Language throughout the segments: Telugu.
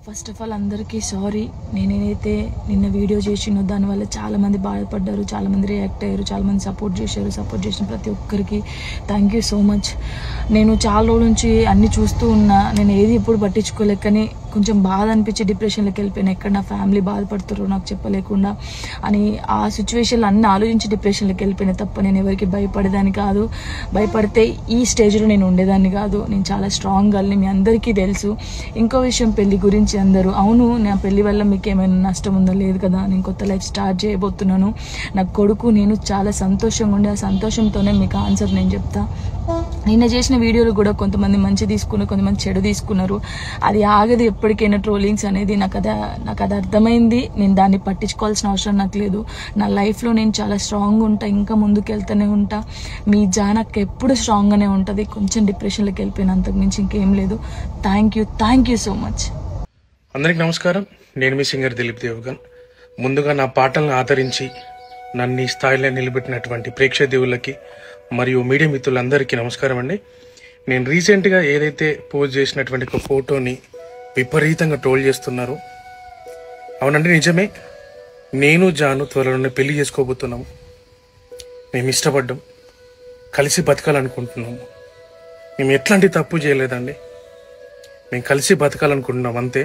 ఫస్ట్ ఆఫ్ ఆల్ అందరికీ సారీ. నేనైతే నిన్న వీడియో చేసినో దానివల్ల చాలామంది బాధపడ్డారు, చాలామంది రియాక్ట్ అయ్యారు, చాలామంది సపోర్ట్ చేశారు. సపోర్ట్ చేసిన ప్రతి ఒక్కరికి థ్యాంక్ యూ సో మచ్. నేను చాలా రోజుల నుంచి అన్నీ చూస్తూ ఉన్నా, నేను ఏది ఎప్పుడు పట్టించుకోలేకని కొంచెం బాధ అనిపించి డిప్రెషన్లోకి వెళ్ళిపోయాను. ఎక్కడ నా ఫ్యామిలీ బాధపడుతారో నాకు చెప్పలేకుండా అని ఆ సిచ్యువేషన్లో అన్నీ ఆలోచించి డిప్రెషన్లోకి వెళ్ళిపోయినా తప్ప నేను ఎవరికి భయపడేదాన్ని కాదు. భయపడితే ఈ స్టేజ్లో నేను ఉండేదాన్ని కాదు. నేను చాలా స్ట్రాంగ్ గర్ల్ని, మీ అందరికీ తెలుసు. ఇంకో విషయం, పెళ్లి గురించి అందరూ అవును నా పెళ్లి వల్ల మీకు ఏమైనా నష్టం ఉందో లేదు కదా, నేను కొత్త లైఫ్ స్టార్ట్ చేయబోతున్నాను. నా కొడుకు నేను చాలా సంతోషంగా ఉండే, ఆ సంతోషంతోనే మీకు ఆన్సర్ నేను చెప్తా. నిన్న చేసిన వీడియోలు కూడా కొంతమంది మంచి తీసుకున్నారు, కొంతమంది చెడు తీసుకున్నారు. అది ఆగదు ఎప్పటికైనా ట్రోలింగ్స్ అనేది. నాకు అది అర్థమైంది. నేను దాన్ని పట్టించుకోవాల్సిన అవసరం నాకు లేదు. నా లైఫ్లో నేను చాలా స్ట్రాంగ్ ఉంటా, ఇంకా ముందుకు వెళ్తూనే ఉంటా. మీ జానక్ ఎప్పుడు స్ట్రాంగ్గానే ఉంటుంది. కొంచెం డిప్రెషన్లోకి వెళ్ళిపోయిన, అంతకు మించి ఇంకేం లేదు. Thank you so much. అందరికి నమస్కారం. నేను మీ సింగర్ దిలీప్ దేవగన్. ముందుగా నా పాటలను ఆదరించి నన్ను ఈ స్థాయిలో నిలబెట్టినటువంటి ప్రేక్షక దేవుళ్ళకి మరియు మీడియా మిత్రులందరికీ నమస్కారం అండి. నేను రీసెంట్గా ఏదైతే పోస్ట్ చేసినటువంటి ఒక ఫోటోని విపరీతంగా ట్రోల్ చేస్తున్నారు. అవునండి, నిజమే. నేను జాను త్వరలోనే పెళ్లి చేసుకోబోతున్నాము. మేము ఇష్టపడ్డాం, కలిసి బతకాలనుకుంటున్నాము. మేము ఎట్లాంటి తప్పు చేయలేదండి. మేము కలిసి బతకాలనుకుంటున్నాం అంతే.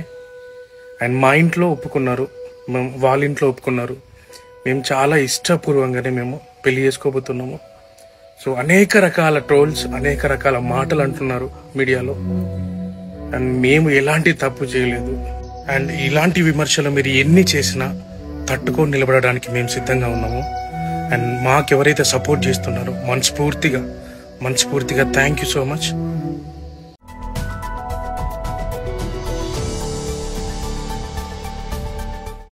అండ్ మా ఇంట్లో ఒప్పుకున్నారు, వాళ్ళ ఇంట్లో ఒప్పుకున్నారు. మేము చాలా ఇష్టపూర్వకంగానే మేము పెళ్లి చేసుకోబోతున్నాము. సో అనేక రకాల ట్రోల్స్, అనేక రకాల మాటలు అంటున్నారు మీడియాలో. అండ్ మేము ఎలాంటి తప్పు చేయలేదు. అండ్ ఇలాంటి విమర్శలు మీరు ఎన్ని చేసినా తట్టుకొని నిలబడడానికి మేము సిద్ధంగా ఉన్నాము. అండ్ మాకెవరైతే సపోర్ట్ చేస్తున్నారో మనస్ఫూర్తిగా థ్యాంక్ యూ సో మచ్.